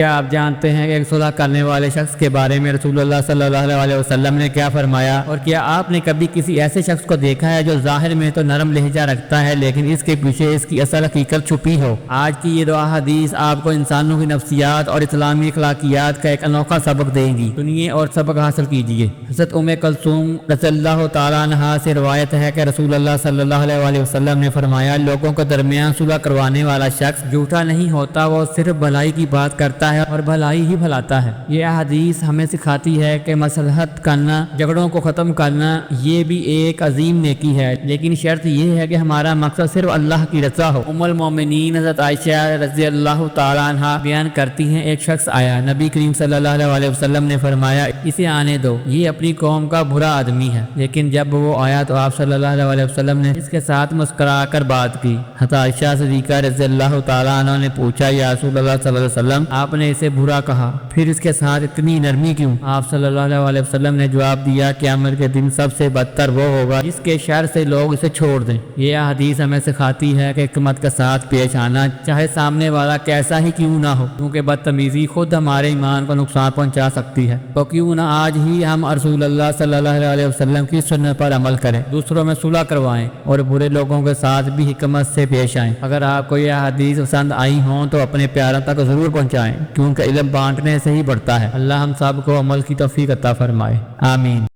کیا آپ جانتے ہیں کہ ایک صلح کرنے والے شخص کے بارے میں رسول اللہ صلی اللہ علیہ وسلم نے کیا فرمایا؟ اور کیا آپ نے کبھی کسی ایسے شخص کو دیکھا ہے جو ظاہر میں تو نرم لہجہ رکھتا ہے لیکن اس کے پیچھے اس کی اصل حقیقت چھپی ہو؟ آج کی یہ دو حدیث آپ کو انسانوں کی نفسیات اور اسلامی اخلاقیات کا ایک انوکھا سبق دیں گی۔ سنیے اور سبق حاصل کیجیے۔ حضرت کلثوم رضی اللہ تعالیٰ عنہا سے روایت ہے کہ رسول اللہ صلی اللہ علیہ وسلم نے فرمایا، لوگوں کے درمیان صلح کروانے والا شخص جھوٹا نہیں ہوتا، وہ صرف بھلائی کی بات کرتا ہے اور بھلائی ہی پھیلاتا ہے۔ یہ حدیث ہمیں سکھاتی ہے کہ مصلحت کرنا، جھگڑوں کو ختم کرنا، یہ بھی ایک عظیم نیکی ہے، لیکن شرط یہ ہے کہ ہمارا مقصد صرف اللہ کی رضا ہو۔ ام المومنین حضرت عائشہ رضی اللہ تعالیٰ عنہا بیان کرتی ہیں، ایک شخص آیا، نبی کریم صلی اللہ علیہ وسلم نے فرمایا، اسے آنے دو، یہ اپنی قوم کا برا آدمی ہے۔ لیکن جب وہ آیا تو آپ صلی اللہ علیہ وسلم نے اس کے ساتھ مسکرا کر بات کی۔ حضرت عائشہ صدیقہ رضی اللہ تعالیٰ عنہ نے پوچھا، یا رسول اللہ صلی اللہ علیہ وسلم، آپ نے اسے برا کہا، پھر اس کے ساتھ اتنی نرمی کیوں؟ آپ صلی اللہ علیہ وسلم نے جواب دیا، قیامت کے دن سب سے بدتر وہ ہوگا جس کے شر سے لوگ اسے چھوڑ دیں۔ یہ حدیث ہمیں سکھاتی ہے کہ حکمت کے ساتھ پیش آنا، چاہے سامنے والا کیسا ہی کیوں نہ ہو، کیونکہ بدتمیزی خود ہمارے ایمان کو نقصان پہنچا سکتی ہے۔ تو کیوں نہ آج ہی ہم رسول اللہ صلی اللہ علیہ وسلم کی سنت پر عمل کریں، دوسروں میں صلح کروائیں اور برے لوگوں کے ساتھ بھی حکمت سے پیش آئیں۔ اگر آپ کو یہ حدیث پسند آئی ہوں تو اپنے پیاروں تک ضرور پہنچائیں، کیونکہ علم بانٹنے سے ہی بڑھتا ہے۔ اللہ ہم سب کو عمل کی توفیق عطا فرمائے، آمین۔